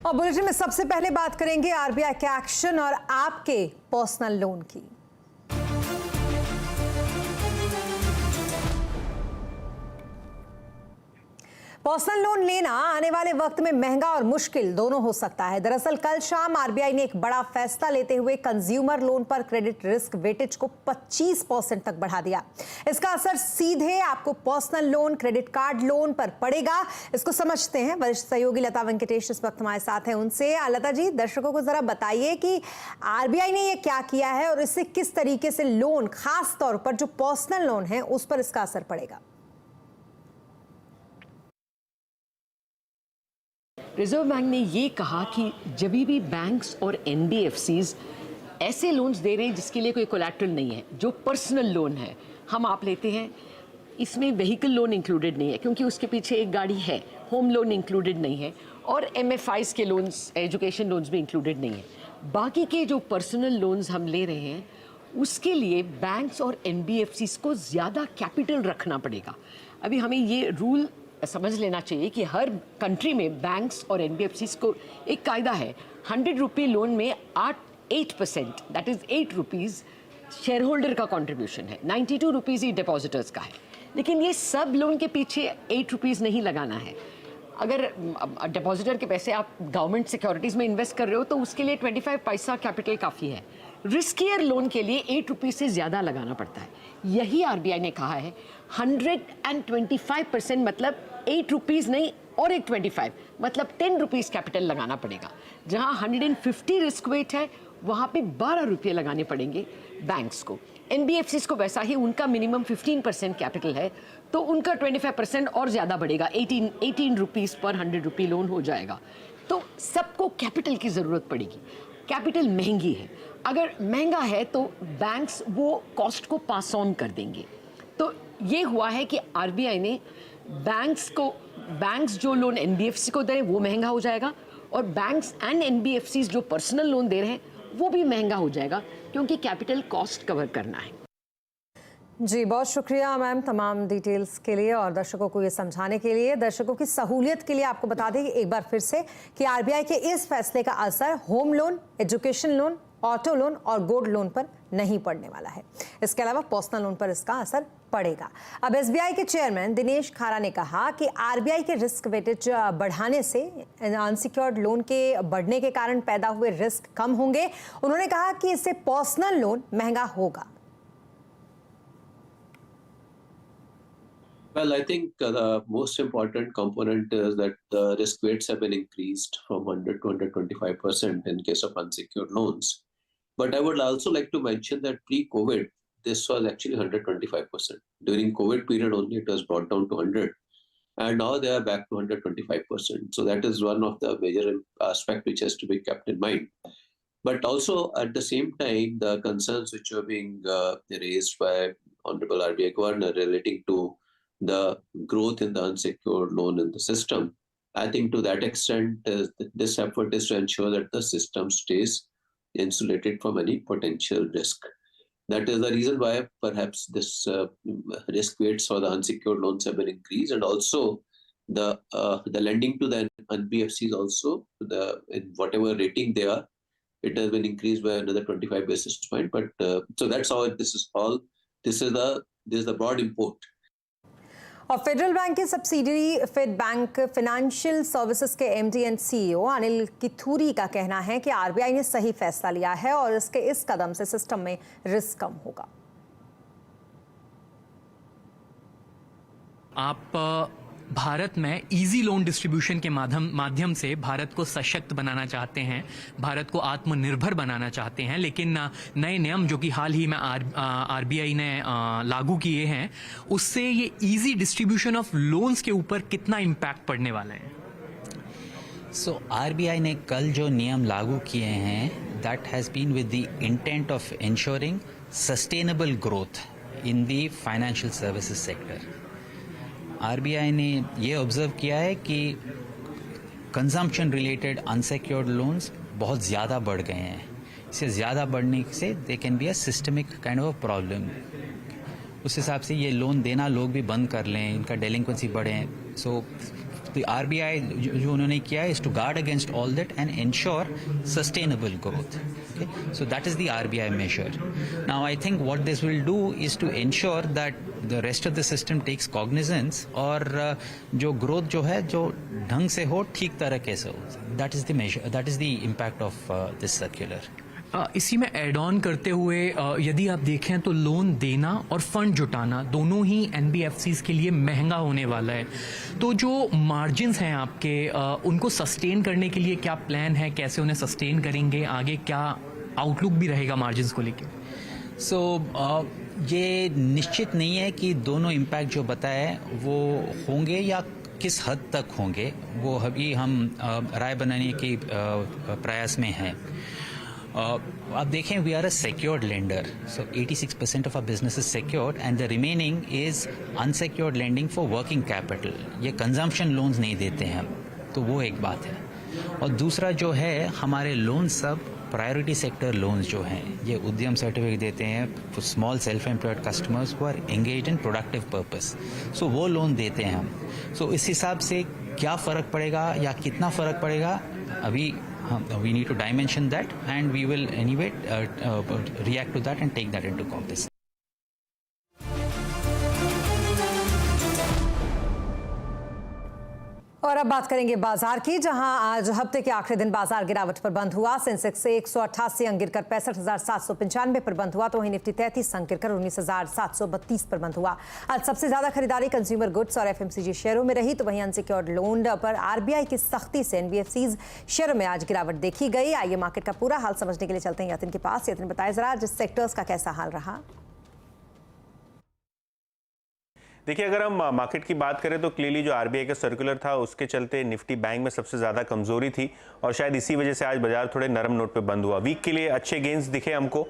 और बुलेटिन में सबसे पहले बात करेंगे आरबीआई के एक्शन और आपके पर्सनल लोन की। पर्सनल लोन लेना आने वाले वक्त में महंगा और मुश्किल दोनों हो सकता है। दरअसल कल शाम आरबीआई ने एक बड़ा फैसला लेते हुए कंज्यूमर लोन पर क्रेडिट रिस्क वेटेज को 25% तक बढ़ा दिया। इसका असर सीधे आपको personal loan, credit card loan पर पड़ेगा। इसको समझते हैं। वरिष्ठ सहयोगी लता वेंकटेश इस वक्त हमारे साथ हैं। उनसे लता जी, दर्शकों को जरा बताइए कि आरबीआई ने ये क्या किया है और इससे किस तरीके से लोन, खास तौर पर जो पर्सनल लोन है उस पर इसका असर पड़ेगा। रिजर्व बैंक ने ये कहा कि जब भी बैंक्स और एनबीएफसीज ऐसे लोन्स दे रहे हैं जिसके लिए कोई कोलैटरल नहीं है, जो पर्सनल लोन है, हम आप लेते हैं, इसमें व्हीकल लोन इंक्लूडेड नहीं है क्योंकि उसके पीछे एक गाड़ी है, होम लोन इंक्लूडेड नहीं है, और एमएफआईज के लोन्स, एजुकेशन लोन्स भी इंक्लूडेड नहीं है। बाकी के जो पर्सनल लोन्स हम ले रहे हैं उसके लिए बैंक्स और एनबीएफसीज को ज़्यादा कैपिटल रखना पड़ेगा। अभी हमें ये रूल समझ लेना चाहिए कि हर कंट्री में बैंक्स और एनबीएफसीज को एक कायदा है। 100 रुपये लोन में 8% that is 8 rupees share holder का कंट्रीब्यूशन है, 92 रुपीज़ ही डिपॉजिटर्स का है। लेकिन ये सब लोन के पीछे 8 रुपीज़ नहीं लगाना है। अगर डिपॉजिटर के पैसे आप गवर्नमेंट सिक्योरिटीज़ में इन्वेस्ट कर रहे हो तो उसके लिए 25 पैसा कैपिटल काफ़ी है। रिस्कियर लोन के लिए 8 रुपीज़ से ज़्यादा लगाना पड़ता है। यही आरबीआई ने कहा है 125%, मतलब 8 रुपीज़ नहीं और एक 25, मतलब 10 रुपीज़ कैपिटल लगाना पड़ेगा। जहां 150 रिस्क वेट है वहां पे 12 रुपये लगाने पड़ेंगे बैंक्स को। एनबीएफसीज को वैसा ही, उनका मिनिमम 15% कैपिटल है तो उनका 25% और ज़्यादा बढ़ेगा, 18 रुपीज़ पर 100 रुपये लोन हो जाएगा। तो सबको कैपिटल की ज़रूरत पड़ेगी। कैपिटल महंगी है, अगर महंगा है तो बैंक्स वो कॉस्ट को पास ऑन कर देंगे। तो ये हुआ है कि आरबीआई ने बैंक्स जो लोन एनबीएफसी को दे रहे हैं वो महंगा हो जाएगा, और बैंक्स एंड एनबीएफसीज जो पर्सनल लोन दे रहे हैं वो भी महंगा हो जाएगा क्योंकि कैपिटल कॉस्ट कवर करना है। जी, बहुत शुक्रिया मैम तमाम डिटेल्स के लिए और दर्शकों को ये समझाने के लिए। दर्शकों की सहूलियत के लिए आपको बता दें कि एक बार फिर से कि आरबीआई के इस फैसले का असर home loan, education loan, auto loan और गोल्ड लोन पर नहीं पड़ने वाला है। इसके अलावा पर्सनल लोन पर इसका असर पड़ेगा। अब एसबीआई के चेयरमैन दिनेश खारा ने कहा कि आरबीआई के रिस्क वेटेज बढ़ाने से अनसिक्योर्ड लोन के बढ़ने के कारण पैदा हुए रिस्क कम होंगे। उन्होंने कहा कि इससे पर्सनल लोन महंगा होगा। Well, I think the most important component is that the risk weights have been increased from 100 to 125% in case of unsecured loans. But I would also like to mention that pre-COVID, this was actually 125%. During COVID period only, it was brought down to 100. And now they are back to 125%. So that is one of the major aspect which has to be kept in mind. But also at the same time, the concerns which are being raised by Honorable RBI Governor relating to the growth in the unsecured loan in the system, I think to that extent, this effort is to ensure that the system stays insulated from any potential risk. That is the reason why perhaps this risk weights for the unsecured loans have been increased, and also the lending to the NBFCs also, in whatever rating they are, it has been increased by another 25 basis point. But so that's how this is all. This is the broad import. और federal bank की subsidiary fed bank financial services के MD and CEO Anil Kothuri का कहना है कि RBI ने सही फैसला लिया है और इस कदम से सिस्टम में रिस्क कम होगा। आप भारत में इजी लोन डिस्ट्रीब्यूशन के माध्यम से भारत को सशक्त बनाना चाहते हैं, भारत को आत्मनिर्भर बनाना चाहते हैं, लेकिन नए नियम जो कि हाल ही में आरबीआई ने लागू किए हैं, उससे ये इजी डिस्ट्रीब्यूशन ऑफ लोन्स के ऊपर कितना इम्पैक्ट पड़ने वाला है? सो आरबीआई ने कल जो नियम लागू किए हैं, that has been with the intent of ensuring sustainable growth in the financial services sector. RBI ने ये ऑब्जर्व किया है कि कंजम्पशन रिलेटेड अनसिक्योर्ड लोन्स बहुत ज़्यादा बढ़ गए हैं। इससे ज़्यादा बढ़ने से they can be a systemic kind of problem. उस हिसाब से ये लोन देना लोग भी बंद कर लें, इनका डेलिंक्वेंसी बढ़े। सो The RBI जो उन्होंने किया है is to guard against all that and ensure sustainable growth. Okay? So that is the RBI measure. Now I think what this will do is to ensure that the rest of the system takes cognizance और जो growth जो है जो ढंग से हो ठीक तरीके से हो. That is the measure. That is the impact of this circular. इसी में ऐड ऑन करते हुए यदि आप देखें तो लोन देना और फंड जुटाना दोनों ही एनबीएफसीज के लिए महंगा होने वाला है। तो जो मार्जिन्स हैं आपके उनको सस्टेन करने के लिए क्या प्लान है, कैसे उन्हें सस्टेन करेंगे, आगे क्या आउटलुक भी रहेगा मार्जिन्स को लेकर? ये निश्चित नहीं है कि दोनों इम्पैक्ट जो बताए वो होंगे या किस हद तक होंगे, वो अभी हम राय बनाने के प्रयास में हैं। आप देखें, we are a secured lender, so 86% of our business is secured and the remaining is unsecured lending for working capital. ये consumption loans नहीं देते हैं हम, तो वो एक बात है। और दूसरा जो है, हमारे लोन सब प्रायोरिटी सेक्टर लोन्स जो हैं, ये उद्यम सर्टिफिकेट देते हैं for small self employed customers who are engage in productive purpose, so वो लोन देते हैं हम। सो इस हिसाब से क्या फ़र्क पड़ेगा या कितना फ़र्क पड़ेगा, अभी we need to dimension that and we will anyway react to that and take that into cognizance. और अब बात करेंगे बाजार की, जहां आज हफ्ते के आखिरी दिन बाजार गिरावट पर बंद हुआ। सेंसेक्स से 188 अंक गिरकर 65,795 पर बंद हुआ, तो वहीं निफ्टी 33 अंक गिरकर 19,732 पर बंद हुआ। आज सबसे ज्यादा खरीदारी कंज्यूमर गुड्स और एफएमसीजी शेयरों में रही, तो वहीं अनसिक्योर्ड लोन पर आरबीआई की सख्ती से एनबीएफसीज शेयरों में आज गिरावट देखी गई। आइए मार्केट का पूरा हाल समझने के लिए चलते हैं यतिन के पास। यतिन, बताएं जरा जिस सेक्टर्स का कैसा हाल रहा। देखिए, अगर हम मार्केट की बात करें तो क्लियरली जो आरबीआई का सर्कुलर था उसके चलते निफ्टी बैंक में सबसे ज़्यादा कमजोरी थी और शायद इसी वजह से आज बाजार थोड़े नरम नोट पे बंद हुआ। वीक के लिए अच्छे गेंस दिखे हमको,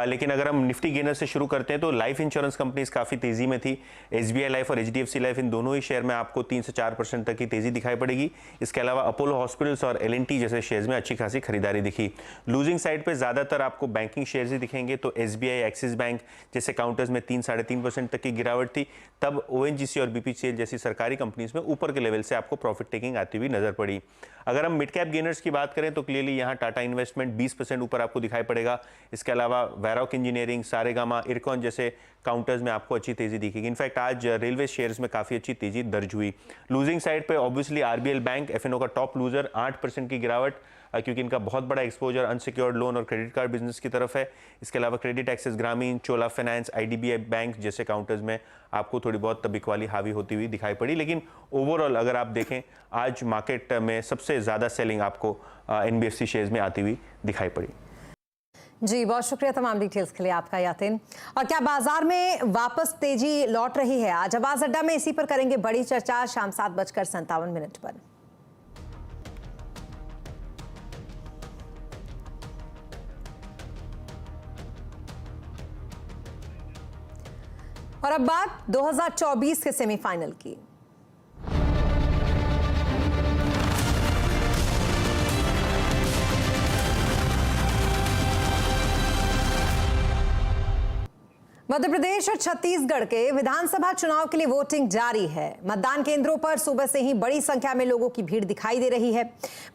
लेकिन अगर हम निफ्टी गेनर से शुरू करते हैं तो लाइफ इंश्योरेंस कंपनीज काफ़ी तेज़ी में थी। एसबीआई लाइफ और एचडीएफसी लाइफ, इन दोनों ही शेयर में आपको 3 से 4% तक की तेज़ी दिखाई पड़ेगी। इसके अलावा अपोलो हॉस्पिटल्स और एलएनटी जैसे शेयर्स में अच्छी खासी खरीदारी दिखी। लूजिंग साइड पर ज़्यादातर आपको बैंकिंग शेयर्स ही दिखेंगे, तो एसबीआई, एक्सिस बैंक जैसे काउंटर्स में 3-3.5% तक की गिरावट थी। तब ओएनजीसी और बीपीसीएल जैसी सरकारी कंपनीज में ऊपर के लेवल से आपको प्रॉफिट टेकिंग आती हुई नजर पड़ी। अगर हम मिड कैप गेनर्स की बात करें तो क्लियरली यहां टाटा इन्वेस्टमेंट 20% ऊपर आपको दिखाई पड़ेगा। इसके अलावा वैरॉक इंजीनियरिंग, सारेगामा, इरकॉन जैसे काउंटर्स में आपको अच्छी तेजी दिखेगी। इनफैक्ट आज रेलवे शेयर्स में काफी अच्छी तेजी दर्ज हुई। लूजिंग साइड पे ऑब्वियसली आरबीएल बैंक, एफएनओ का टॉप लूजर, 8% की गिरावट, क्योंकि इनका बहुत बड़ा एक्सपोजर अनसिक्योर्ड लोन और क्रेडिट कार्ड बिजनेस की तरफ है। इसके अलावा क्रेडिट एक्सेस ग्रामीण, चोला फाइनेंस, आईडीबीआई बैंक जैसे काउंटर्स में आपको थोड़ी बहुत बिकवाली हावी होती हुई दिखाई पड़ी। लेकिन ओवरऑल अगर आप देखें, आज मार्केट में सबसे ज़्यादा सेलिंग आपको एनबीएफसी शेयर्स में आती हुई दिखाई पड़ी। जी, बहुत शुक्रिया तमाम डिटेल्स के लिए आपका यातिन। और क्या बाजार में वापस तेजी लौट रही है? आज आवाज अड्डा में इसी पर करेंगे बड़ी चर्चा शाम 7:57 पर। और अब बात 2024 के सेमीफाइनल की। मध्य प्रदेश और छत्तीसगढ़ के विधानसभा चुनाव के लिए वोटिंग जारी है। मतदान केंद्रों पर सुबह से ही बड़ी संख्या में लोगों की भीड़ दिखाई दे रही है।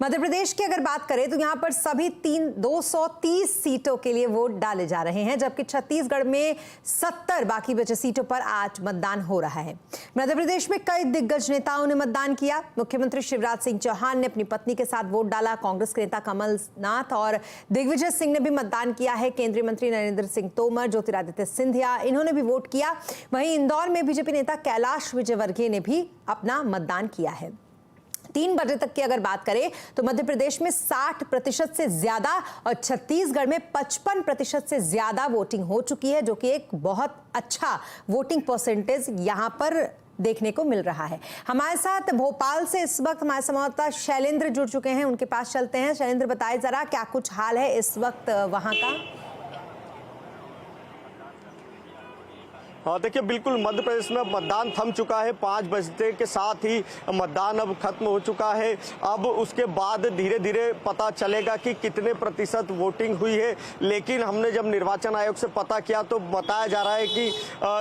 मध्य प्रदेश की अगर बात करें तो यहां पर सभी 230 सीटों के लिए वोट डाले जा रहे हैं, जबकि छत्तीसगढ़ में 70 बाकी बचे सीटों पर आज मतदान हो रहा है। मध्य प्रदेश में कई दिग्गज नेताओं ने मतदान किया। मुख्यमंत्री शिवराज सिंह चौहान ने अपनी पत्नी के साथ वोट डाला। कांग्रेस के नेता कमलनाथ और दिग्विजय सिंह ने भी मतदान किया है। केंद्रीय मंत्री नरेंद्र सिंह तोमर, ज्योतिरादित्य सिंधिया, इन्होंने भी वोट किया। वहीं इंदौर में बीजेपी नेता कैलाश विजयवर्गीय ने भी अपना मतदान किया है। 3 बजे तक की अगर बात करें तो मध्य प्रदेश में 60% से ज्यादा और छत्तीसगढ़ में 55% से ज्यादा वोटिंग हो चुकी है, जो कि एक बहुत अच्छा वोटिंग परसेंटेज यहां पर देखने को मिल रहा है। हमारे साथ भोपाल से इस वक्त हमारे संवाददाता शैलेंद्र जुड़ चुके हैं, उनके पास चलते हैं। शैलेंद्र, बताएं जरा क्या कुछ हाल है इस वक्त वहां का? देखिए बिल्कुल मध्य प्रदेश में मतदान थम चुका है। 5 बजते के साथ ही मतदान अब खत्म हो चुका है। अब उसके बाद धीरे धीरे पता चलेगा कि कितने प्रतिशत वोटिंग हुई है। लेकिन हमने जब निर्वाचन आयोग से पता किया तो बताया जा रहा है कि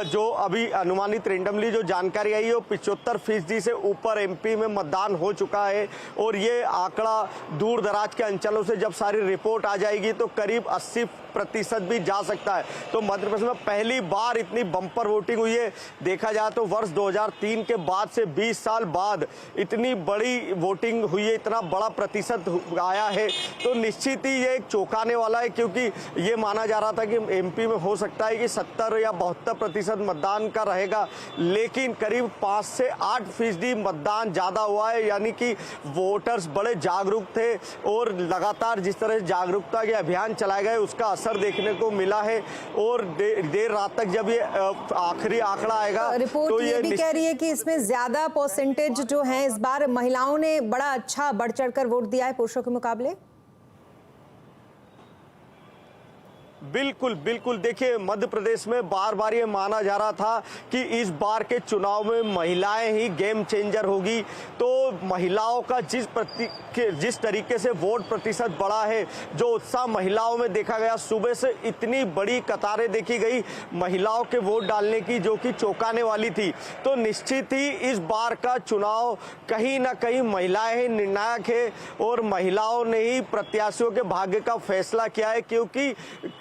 जो अभी अनुमानित रेंडमली जो जानकारी आई है वो 75% से ऊपर एमपी में मतदान हो चुका है। और ये आंकड़ा दूर दराज के अंचलों से जब सारी रिपोर्ट आ जाएगी तो करीब 80% भी जा सकता है। तो मध्य प्रदेश में पहली बार इतनी बम्पर वोटिंग हुई है। देखा जाए तो वर्ष 2003 के बाद से 20 साल बाद इतनी बड़ी वोटिंग हुई है, इतना बड़ा प्रतिशत आया है। तो निश्चित ही ये एक चौंकाने वाला है, क्योंकि ये माना जा रहा था कि एमपी में हो सकता है कि 70 या 72% मतदान का रहेगा, लेकिन करीब 5 से 8% मतदान ज़्यादा हुआ है। यानी कि वोटर्स बड़े जागरूक थे और लगातार जिस तरह जागरूकता के अभियान चलाए गए उसका असर देखने को मिला है। और देर रात तक जब ये आखिरी आंकड़ा आएगा रिपोर्ट तो ये भी कह रही है कि इसमें ज्यादा परसेंटेज जो है इस बार महिलाओं ने बड़ा अच्छा बढ़ चढ़कर वोट दिया है पुरुषों के मुकाबले। बिल्कुल बिल्कुल। देखिए मध्य प्रदेश में बार बार ये माना जा रहा था कि इस बार के चुनाव में महिलाएं ही गेम चेंजर होगी। तो महिलाओं का जिस तरीके से वोट प्रतिशत बढ़ा है, जो उत्साह महिलाओं में देखा गया, सुबह से इतनी बड़ी कतारें देखी गई महिलाओं के वोट डालने की, जो कि चौंकाने वाली थी। तो निश्चित ही इस बार का चुनाव कहीं ना कहीं महिलाएं ही निर्णायक है और महिलाओं ने ही प्रत्याशियों के भाग्य का फैसला किया है, क्योंकि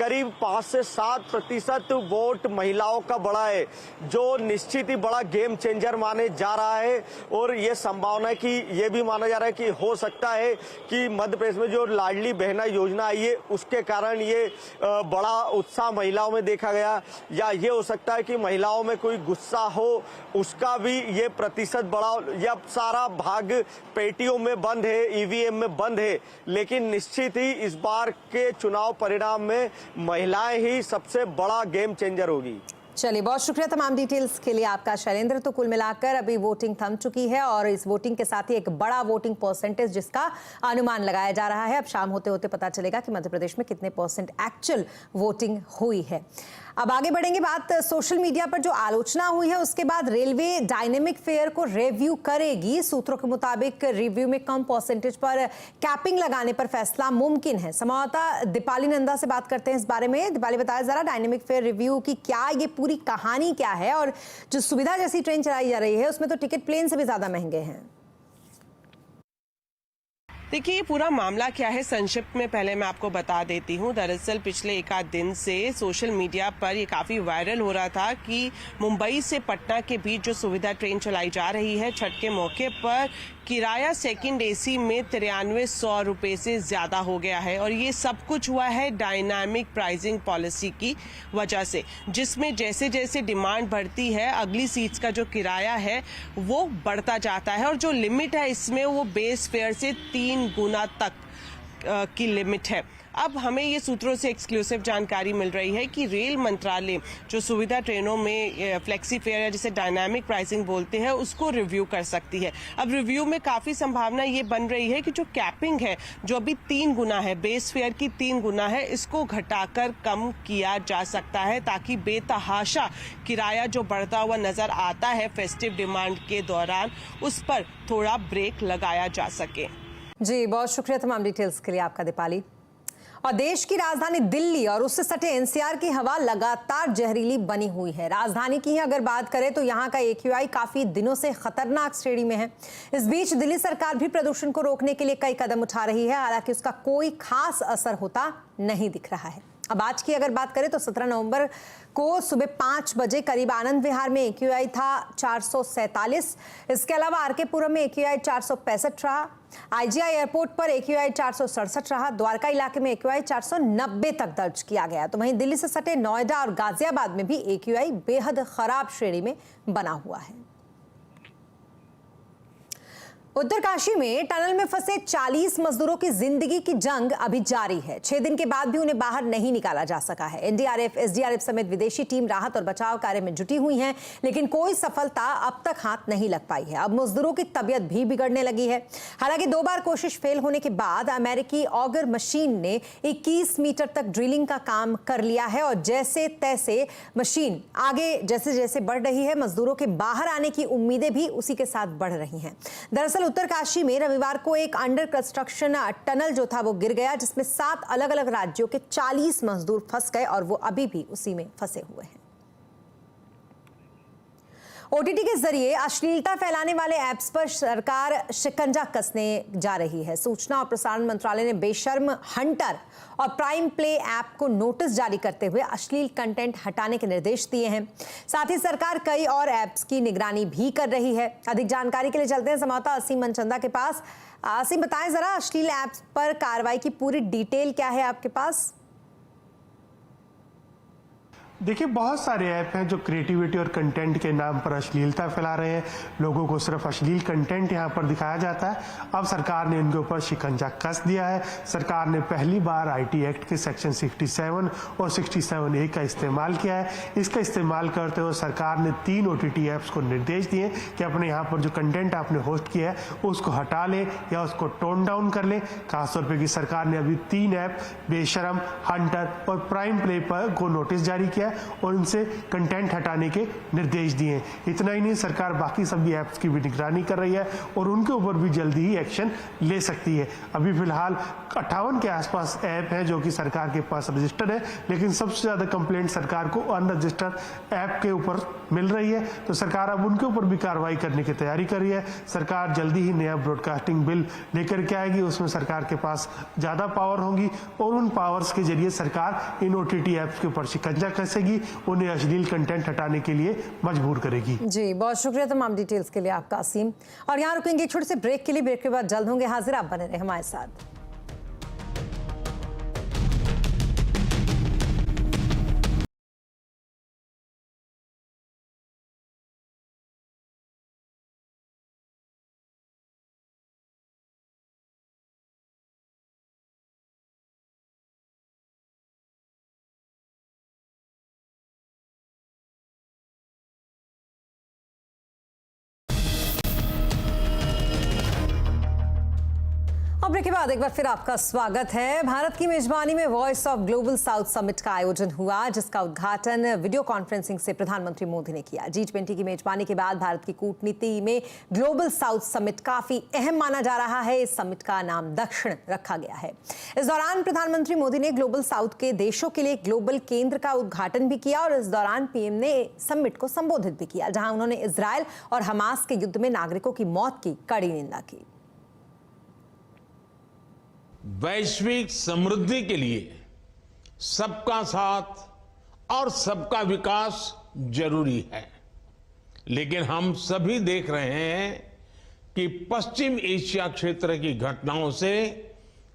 करीब 5 से 7% वोट महिलाओं का बढ़ा है, जो निश्चित ही बड़ा गेम चेंजर माने जा रहा है। और ये संभावना है कि ये भी माना जा रहा है कि हो सकता है कि मध्य प्रदेश में जो लाडली बहना योजना आई है उसके कारण ये बड़ा उत्साह महिलाओं में देखा गया, या ये हो सकता है कि महिलाओं में कोई गुस्सा हो उसका भी ये प्रतिशत बढ़ा। या सारा भाग पेटियों में बंद है, ईवीएम में बंद है, लेकिन निश्चित ही इस बार के चुनाव परिणाम में महिलाएं ही सबसे बड़ा गेम चेंजर होगी। चलिए, बहुत शुक्रिया तमाम डिटेल्स के लिए आपका शैलेंद्र। तो कुल मिलाकर अभी वोटिंग थम चुकी है और इस वोटिंग के साथ ही एक बड़ा वोटिंग परसेंटेज जिसका अनुमान लगाया जा रहा है। अब शाम होते होते पता चलेगा कि मध्य प्रदेश में कितने परसेंट एक्चुअल वोटिंग हुई है। अब आगे बढ़ेंगे। बात सोशल मीडिया पर जो आलोचना हुई है उसके बाद रेलवे डायनेमिक फेयर को रिव्यू करेगी। सूत्रों के मुताबिक रिव्यू में कम परसेंटेज पर कैपिंग लगाने पर फैसला मुमकिन है। संवाददाता दीपाली नंदा से बात करते हैं इस बारे में। दीपाली, बताया जरा डायनेमिक फेयर रिव्यू की क्या ये पूरी कहानी क्या है, और जो सुविधा जैसी ट्रेन चलाई जा रही है उसमें तो टिकट प्लेन से भी ज्यादा महंगे हैं। देखिए, ये पूरा मामला क्या है संक्षिप्त में पहले मैं आपको बता देती हूँ। दरअसल पिछले एक आध दिन से सोशल मीडिया पर ये काफ़ी वायरल हो रहा था कि मुंबई से पटना के बीच जो सुविधा ट्रेन चलाई जा रही है, छठ के मौके पर किराया सेकंड एसी में 9300 रुपये से ज़्यादा हो गया है। और ये सब कुछ हुआ है डायनामिक प्राइसिंग पॉलिसी की वजह से, जिसमें जैसे जैसे डिमांड बढ़ती है अगली सीट्स का जो किराया है वो बढ़ता जाता है। और जो लिमिट है इसमें वो बेस फेयर से 3 गुना तक की लिमिट है। अब हमें ये सूत्रों से एक्सक्लूसिव जानकारी मिल रही है कि रेल मंत्रालय जो सुविधा ट्रेनों में फ्लेक्सी फेयर या जिसे डायनामिक प्राइसिंग बोलते हैं उसको रिव्यू कर सकती है। अब रिव्यू में काफ़ी संभावना ये बन रही है कि जो कैपिंग है जो अभी 3 गुना है, बेस फेयर की 3 गुना है, इसको घटाकर कम किया जा सकता है, ताकि बेतहाशा किराया जो बढ़ता हुआ नजर आता है फेस्टिव डिमांड के दौरान उस पर थोड़ा ब्रेक लगाया जा सके। जी, बहुत शुक्रिया तमाम डिटेल्स के लिए आपका दीपाली। और देश की राजधानी दिल्ली और उससे सटे एनसीआर की हवा लगातार जहरीली बनी हुई है। राजधानी की ही अगर बात करें तो यहाँ का AQI काफी दिनों से खतरनाक श्रेणी में है। इस बीच दिल्ली सरकार भी प्रदूषण को रोकने के लिए कई कदम उठा रही है, हालांकि उसका कोई खास असर होता नहीं दिख रहा है। अब आज की अगर बात करें तो 17 नवंबर को सुबह 5 बजे करीब आनंद विहार में AQI था 447। इसके अलावा आरके पुरम में AQI 465 रहा। IGI एयरपोर्ट पर AQI 467 रहा। द्वारका इलाके में AQI 490 तक दर्ज किया गया। तो वहीं दिल्ली से सटे नोएडा और गाजियाबाद में भी AQI बेहद खराब श्रेणी में बना हुआ है। उत्तरकाशी में टनल में फंसे 40 मजदूरों की जिंदगी की जंग अभी जारी है। 6 दिन के बाद भी उन्हें बाहर नहीं निकाला जा सका है। एनडीआरएफ, एसडीआरएफ समेत विदेशी टीम राहत और बचाव कार्य में जुटी हुई हैं, लेकिन कोई सफलता अब तक हाथ नहीं लग पाई है। अब मजदूरों की तबीयत भी बिगड़ने लगी है। हालांकि 2 बार कोशिश फेल होने के बाद अमेरिकी ऑगर मशीन ने 21 मीटर तक ड्रिलिंग का काम कर लिया है और जैसे तैसे मशीन आगे जैसे जैसे बढ़ रही है, मजदूरों के बाहर आने की उम्मीदें भी उसी के साथ बढ़ रही हैं। दरअसल उत्तरकाशी में रविवार को एक अंडर कंस्ट्रक्शन टनल जो था वो गिर गया, जिसमें 7 अलग अलग राज्यों के 40 मजदूर फंस गए और वो अभी भी उसी में फंसे हुए हैं। ओटीटी के जरिए अश्लीलता फैलाने वाले ऐप्स पर सरकार शिकंजा कसने जा रही है। सूचना और प्रसारण मंत्रालय ने बेशर्म, हंटर और प्राइम प्ले ऐप को नोटिस जारी करते हुए अश्लील कंटेंट हटाने के निर्देश दिए हैं। साथ ही सरकार कई और ऐप्स की निगरानी भी कर रही है। अधिक जानकारी के लिए चलते हैं संवाददाता असीम मनचंदा के पास। असीम, बताएं जरा, अश्लील ऐप्स पर कार्रवाई की पूरी डिटेल क्या है आपके पास? देखिए, बहुत सारे ऐप हैं जो क्रिएटिविटी और कंटेंट के नाम पर अश्लीलता फैला रहे हैं। लोगों को सिर्फ अश्लील कंटेंट यहां पर दिखाया जाता है। अब सरकार ने इनके ऊपर शिकंजा कस दिया है। सरकार ने पहली बार आईटी एक्ट के सेक्शन 67 और 67A का इस्तेमाल किया है। इसका इस्तेमाल करते हुए सरकार ने 3 OTT ऐप्स को निर्देश दिए कि अपने यहाँ पर जो कंटेंट आपने होस्ट किया है उसको हटा लें या उसको टोन डाउन कर लें। खासतौर पर कि सरकार ने अभी 3 ऐप बेशरम, हंटर और प्राइम प्ले पर को नोटिस जारी किया और इनसे कंटेंट हटाने के निर्देश दिए। इतना ही नहीं, सरकार बाकी सभी ऐप्स की भी निगरानी कर रही है और उनके ऊपर भी जल्दी ही एक्शन ले सकती है। अभी फिलहाल 58 के आसपास ऐप है जो कि सरकार के पास रजिस्टर्ड है, लेकिन सबसे ज्यादा कंप्लेंट सरकार को अनरजिस्टर्ड ऐप के ऊपर मिल रही है। तो सरकार अब उनके ऊपर भी कार्रवाई करने की तैयारी कर रही है। सरकार जल्दी ही नया ब्रॉडकास्टिंग बिल लेकर के आएगी। उसमें सरकार के पास ज्यादा पावर होंगी और उन पावर्स के जरिए सरकार इन OTT ऐप्स के ऊपर शिकंजा कसेगी, उन्हें अश्लील कंटेंट हटाने के लिए मजबूर करेगी। जी, बहुत शुक्रिया तमाम डिटेल्स के लिए आपका असीम। और यहाँ रुकेंगे छोटे से ब्रेक के लिए। ब्रेक के बाद जल्द होंगे हाजिर, आप बने रहे हमारे साथ। ब्रेक के बाद एक बार फिर आपका स्वागत है। भारत की मेजबानी में voice of global south summit का आयोजन हुआ, जिसका उद्घाटन वीडियो कॉन्फ्रेंसिंग से प्रधानमंत्री मोदी ने किया। G20 की मेजबानी के बाद भारत की कूटनीति में ग्लोबल साउथ समिट काफी अहम माना जा रहा है। इस समिट का नाम दक्षिण रखा गया है। इस दौरान प्रधानमंत्री मोदी ने ग्लोबल साउथ के देशों के लिए ग्लोबल केंद्र का उद्घाटन भी किया और इस दौरान पीएम ने समिट को संबोधित भी किया, जहां उन्होंने इजरायल और हमास के युद्ध में नागरिकों की मौत की कड़ी निंदा की। वैश्विक समृद्धि के लिए सबका साथ और सबका विकास जरूरी है, लेकिन हम सभी देख रहे हैं कि पश्चिम एशिया क्षेत्र की घटनाओं से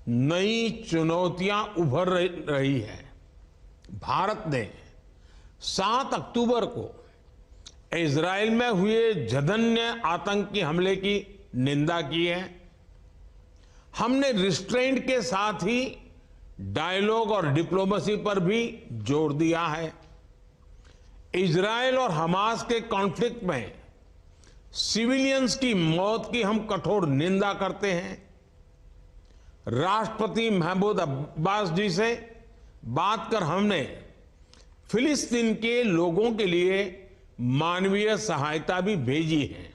नई चुनौतियां उभर रही है। भारत ने 7 अक्टूबर को इजरायल में हुए जघन्य आतंकी हमले की निंदा की है। हमने रिस्ट्रेंट के साथ ही डायलॉग और डिप्लोमेसी पर भी जोर दिया है। इजरायल और हमास के कॉन्फ्लिक्ट में सिविलियंस की मौत की हम कठोर निंदा करते हैं। राष्ट्रपति महमूद अब्बास जी से बात कर हमने फिलिस्तीन के लोगों के लिए मानवीय सहायता भी भेजी है।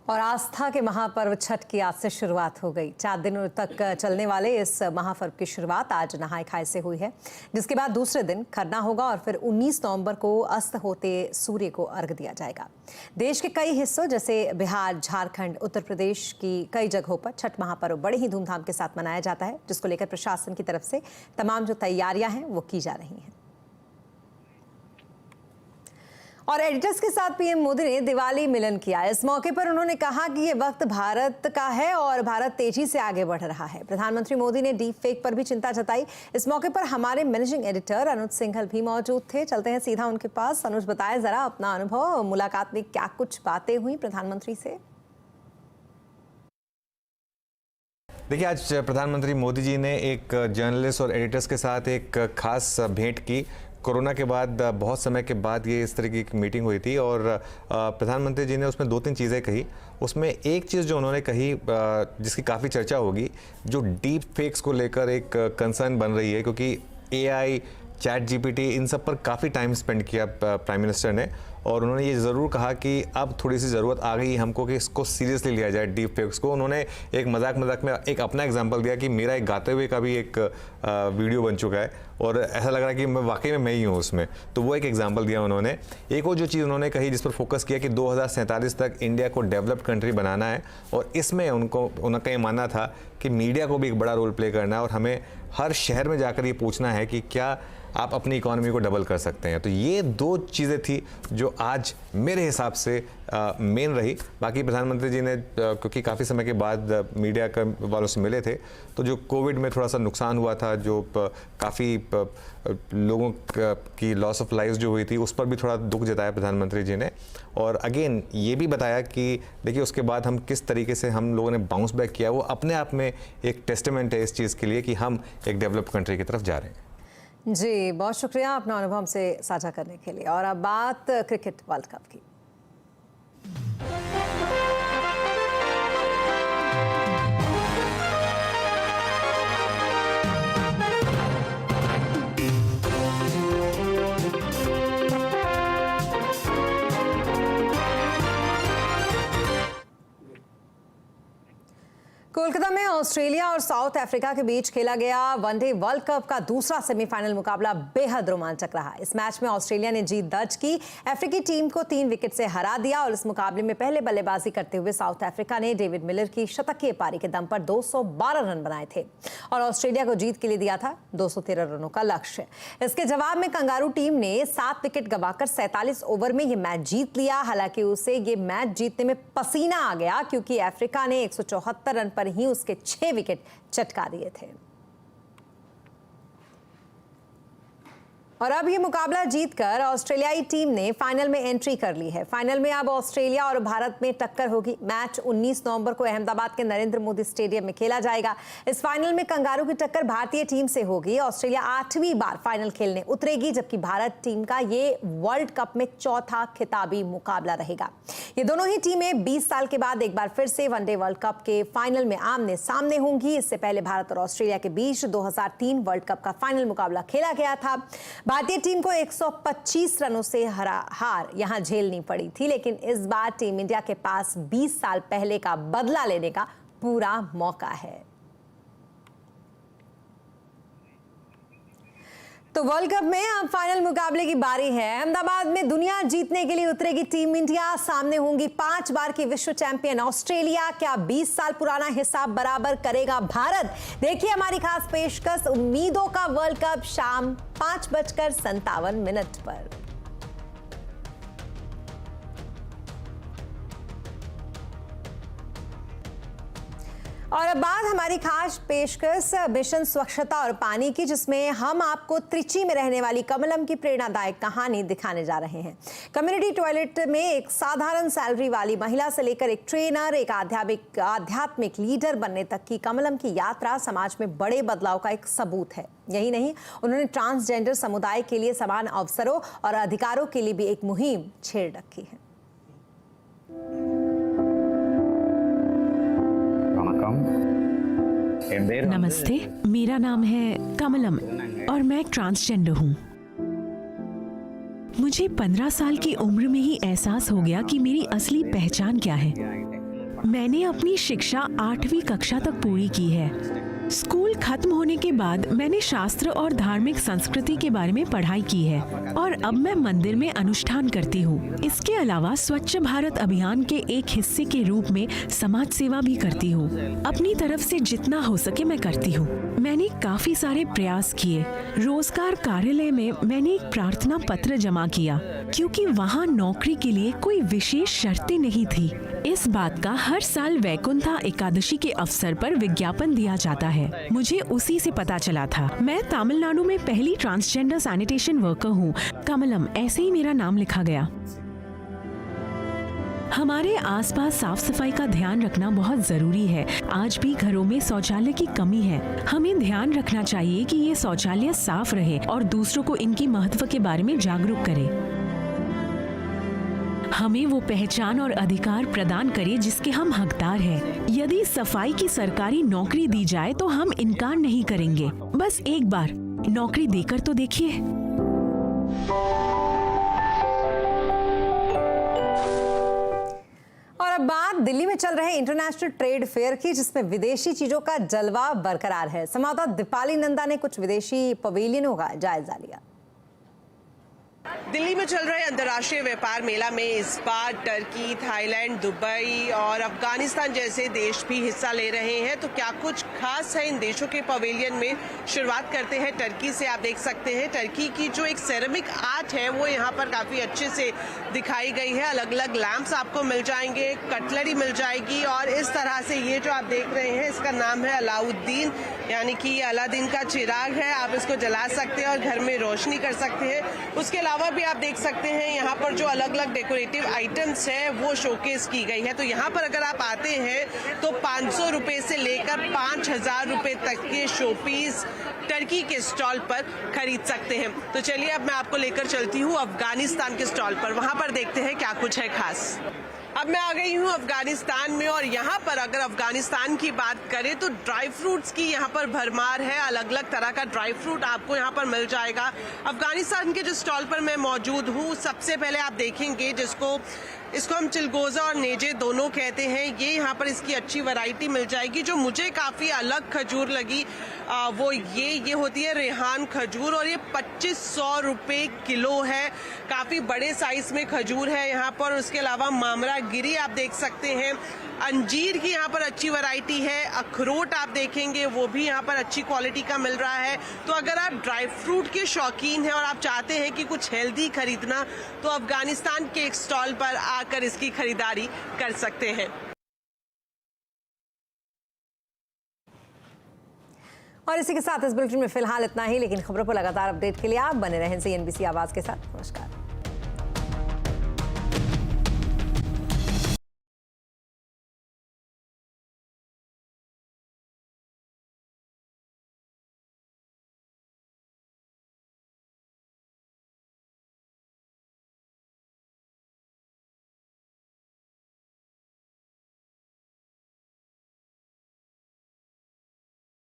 और आस्था के महापर्व छठ की आज से शुरुआत हो गई। 4 दिनों तक चलने वाले इस महापर्व की शुरुआत आज नहाय खाए से हुई है, जिसके बाद दूसरे दिन खरना होगा और फिर 19 नवंबर को अस्त होते सूर्य को अर्घ दिया जाएगा। देश के कई हिस्सों जैसे बिहार, झारखंड, उत्तर प्रदेश की कई जगहों पर छठ महापर्व बड़े ही धूमधाम के साथ मनाया जाता है, जिसको लेकर प्रशासन की तरफ से तमाम जो तैयारियां हैं वो की जा रही हैं। और एडिटर्स के साथ पीएम मोदी ने दिवाली मिलन किया। इस मौके पर उन्होंने कहा कि ये वक्त भारत का है और भारत तेजी से आगे बढ़ रहा है। प्रधानमंत्री मोदी ने डीप फेक पर भी चिंता जताई। इस मौके पर हमारे मैनेजिंग एडिटर अनुज सिंघल भी मौजूद थे। चलते हैं सीधा उनके पास। अनुज, बताएं जरा अपना अनुभव, मुलाकात में क्या कुछ बातें हुई प्रधानमंत्री से? देखिए, आज प्रधानमंत्री मोदी जी ने एक जर्नलिस्ट और एडिटर्स के साथ एक खास भेंट की। कोरोना के बाद बहुत समय के बाद ये इस तरह की मीटिंग हुई थी और प्रधानमंत्री जी ने उसमें 2-3 चीज़ें कही। उसमें एक चीज़ जो उन्होंने कही जिसकी काफ़ी चर्चा होगी, जो डीप फेक्स को लेकर एक कंसर्न बन रही है, क्योंकि AI, ChatGPT इन सब पर काफ़ी टाइम स्पेंड किया प्राइम मिनिस्टर ने, और उन्होंने ये ज़रूर कहा कि अब थोड़ी सी ज़रूरत आ गई हमको कि इसको सीरियसली लिया जाए डीप फेक्स को। उन्होंने एक मजाक में एक अपना एग्जांपल दिया कि मेरा एक गाते हुए का भी एक वीडियो बन चुका है और ऐसा लग रहा है कि मैं वाकई में मैं ही हूँ उसमें। तो वो एक एग्जांपल दिया उन्होंने। एक और जो चीज़ उन्होंने कही जिस पर फोकस किया कि 2047 तक इंडिया को डेवलप्ड कंट्री बनाना है, और इसमें उनका ये मानना था कि मीडिया को भी एक बड़ा रोल प्ले करना है और हमें हर शहर में जाकर ये पूछना है कि क्या आप अपनी इकोनॉमी को डबल कर सकते हैं। तो ये 2 चीज़ें थी जो आज मेरे हिसाब से मेन रही। बाकी प्रधानमंत्री जी ने क्योंकि काफ़ी समय के बाद मीडिया वालों से मिले थे, तो जो कोविड में थोड़ा सा नुकसान हुआ था, जो काफ़ी लोगों की लॉस ऑफ लाइफ जो हुई थी, उस पर भी थोड़ा दुख जताया प्रधानमंत्री जी ने। और अगेन ये भी बताया कि देखिए उसके बाद हम किस तरीके से हम लोगों ने बाउंस बैक किया, वो अपने आप में एक टेस्टामेंट है इस चीज़ के लिए कि हम एक डेवलप्ड कंट्री की तरफ जा रहे हैं। जी, बहुत शुक्रिया अपना अनुभव हमसे साझा करने के लिए। और अब बात क्रिकेट वर्ल्ड कप की। कोलकाता में ऑस्ट्रेलिया और साउथ अफ्रीका के बीच खेला गया वनडे वर्ल्ड कप का दूसरा सेमीफाइनल मुकाबला बेहद रोमांचक रहा। इस मैच में ऑस्ट्रेलिया ने जीत दर्ज की, अफ्रीकी टीम को 3 विकेट से हरा दिया और इस मुकाबले में पहले बल्लेबाजी करते हुए साउथ अफ्रीका ने डेविड मिलर की शतकीय पारी के दम पर 212 रन बनाए थे और ऑस्ट्रेलिया को जीत के लिए दिया था 213 रनों का लक्ष्य। इसके जवाब में कंगारू टीम ने 7 विकेट गंवाकर 47 ओवर में ये मैच जीत लिया। हालांकि उसे ये मैच जीतने में पसीना आ गया क्योंकि अफ्रीका ने 174 रन पर ही उसके 6 विकेट चटका दिए थे। और अब ये मुकाबला जीतकर ऑस्ट्रेलियाई टीम ने फाइनल में एंट्री कर ली है। फाइनल में अब ऑस्ट्रेलिया और भारत में टक्कर होगी। मैच 19 नवंबर को अहमदाबाद के नरेंद्र मोदी स्टेडियम में खेला जाएगा। इस फाइनल में कंगारू की टक्कर भारतीय टीम से होगी। ऑस्ट्रेलिया 8वीं बार फाइनल खेलने उतरेगी, जबकि भारत टीम का ये वर्ल्ड कप में चौथा खिताबी मुकाबला रहेगा। ये दोनों ही टीमें 20 साल के बाद एक बार फिर से वनडे वर्ल्ड कप के फाइनल में आमने सामने होंगी। इससे पहले भारत और ऑस्ट्रेलिया के बीच 2003 वर्ल्ड कप का फाइनल मुकाबला खेला गया था। भारतीय टीम को 125 रनों से हार यहां झेलनी पड़ी थी, लेकिन इस बार टीम इंडिया के पास 20 साल पहले का बदला लेने का पूरा मौका है। तो वर्ल्ड कप में अब फाइनल मुकाबले की बारी है। अहमदाबाद में दुनिया जीतने के लिए उतरेगी टीम इंडिया। सामने होंगी 5 बार की विश्व चैंपियन ऑस्ट्रेलिया। क्या 20 साल पुराना हिसाब बराबर करेगा भारत? देखिए हमारी खास पेशकश उम्मीदों का वर्ल्ड कप शाम 5:57 पर। और अब बात हमारी खास पेशकश मिशन स्वच्छता और पानी की, जिसमें हम आपको त्रिची में रहने वाली कमलम की प्रेरणादायक कहानी दिखाने जा रहे हैं। कम्युनिटी टॉयलेट में एक साधारण सैलरी वाली महिला से लेकर एक ट्रेनर, एक आध्यात्मिक लीडर बनने तक की कमलम की यात्रा समाज में बड़े बदलाव का एक सबूत है। यही नहीं, उन्होंने ट्रांसजेंडर समुदाय के लिए समान अवसरों और अधिकारों के लिए भी एक मुहिम छेड़ रखी है। नमस्ते, मेरा नाम है कमलम और मैं एक ट्रांसजेंडर हूँ। मुझे 15 साल की उम्र में ही एहसास हो गया कि मेरी असली पहचान क्या है। मैंने अपनी शिक्षा 8वीं कक्षा तक पूरी की है। स्कूल खत्म होने के बाद मैंने शास्त्र और धार्मिक संस्कृति के बारे में पढ़ाई की है और अब मैं मंदिर में अनुष्ठान करती हूँ। इसके अलावा स्वच्छ भारत अभियान के एक हिस्से के रूप में समाज सेवा भी करती हूँ। अपनी तरफ से जितना हो सके मैं करती हूँ। मैंने काफी सारे प्रयास किए। रोजगार कार्यालय में मैंने एक प्रार्थना पत्र जमा किया क्योंकि वहाँ नौकरी के लिए कोई विशेष शर्तें नहीं थी। इस बात का हर साल वैकुंठा एकादशी के अवसर पर विज्ञापन दिया जाता है। मुझे उसी से पता चला था। मैं तमिलनाडु में पहली ट्रांसजेंडर सैनिटेशन वर्कर हूँ। कमलम, ऐसे ही मेरा नाम लिखा गया। हमारे आसपास साफ सफाई का ध्यान रखना बहुत जरूरी है। आज भी घरों में शौचालय की कमी है। हमें ध्यान रखना चाहिए कि ये शौचालय साफ रहे और दूसरों को इनकी महत्व के बारे में जागरूक करे। हमें वो पहचान और अधिकार प्रदान करे जिसके हम हकदार हैं। यदि सफाई की सरकारी नौकरी दी जाए तो हम इनकार नहीं करेंगे। बस एक बार नौकरी देकर तो देखिए। और अब बात दिल्ली में चल रहे इंटरनेशनल ट्रेड फेयर की, जिसमें विदेशी चीजों का जलवा बरकरार है। संवाददाता दीपाली नंदा ने कुछ विदेशी पवेलियनों का जायजा लिया। दिल्ली में चल रहे अंतर्राष्ट्रीय व्यापार मेला में इस बार टर्की, थाईलैंड, दुबई और अफगानिस्तान जैसे देश भी हिस्सा ले रहे हैं। तो क्या कुछ खास है इन देशों के पवेलियन में? शुरुआत करते हैं टर्की से। आप देख सकते हैं टर्की की जो एक सेरेमिक आर्ट है वो यहाँ पर काफी अच्छे से दिखाई गई है। अलग अलग लैंप्स आपको मिल जाएंगे, कटलरी मिल जाएगी और इस तरह से ये जो आप देख रहे हैं इसका नाम है अलाउद्दीन, यानी कि ये अलादीन का चिराग है। आप इसको जला सकते हैं और घर में रोशनी कर सकते हैं। उसके अलावा भी आप देख सकते हैं यहाँ पर जो अलग अलग डेकोरेटिव आइटम्स है वो शोकेस की गई है। तो यहाँ पर अगर आप आते हैं तो 500 रुपए से लेकर 5000 रुपए तक के शोपीस टर्की के स्टॉल पर खरीद सकते हैं। तो चलिए अब मैं आपको लेकर चलती हूँ अफगानिस्तान के स्टॉल पर, वहां पर देखते हैं क्या कुछ है खास। अब मैं आ गई हूँ अफगानिस्तान में और यहाँ पर अगर अफगानिस्तान की बात करें तो ड्राई फ्रूट्स की यहाँ पर भरमार है। अलग अलग तरह का ड्राई फ्रूट आपको यहाँ पर मिल जाएगा। अफगानिस्तान के जो स्टॉल पर मैं मौजूद हूँ, सबसे पहले आप देखेंगे इसको हम चिलगोजा और नेजे दोनों कहते हैं। ये यहाँ पर इसकी अच्छी वैरायटी मिल जाएगी। जो मुझे काफी अलग खजूर लगी वो ये होती है रेहान खजूर और ये 2500 रुपए किलो है। काफी बड़े साइज में खजूर है यहाँ पर। उसके अलावा मामरा गिरी आप देख सकते हैं। अंजीर की यहाँ पर अच्छी वैरायटी है। अखरोट आप देखेंगे वो भी यहाँ पर अच्छी क्वालिटी का मिल रहा है। तो अगर आप ड्राई फ्रूट के शौकीन हैं और आप चाहते हैं कि कुछ हेल्दी खरीदना, तो अफगानिस्तान के एक स्टॉल पर आकर इसकी खरीदारी कर सकते हैं। और इसी के साथ इस बुलेटिन में फिलहाल इतना ही, लेकिन खबरों पर लगातार अपडेट के लिए आप बने रहें CNBC आवाज के साथ। नमस्कार।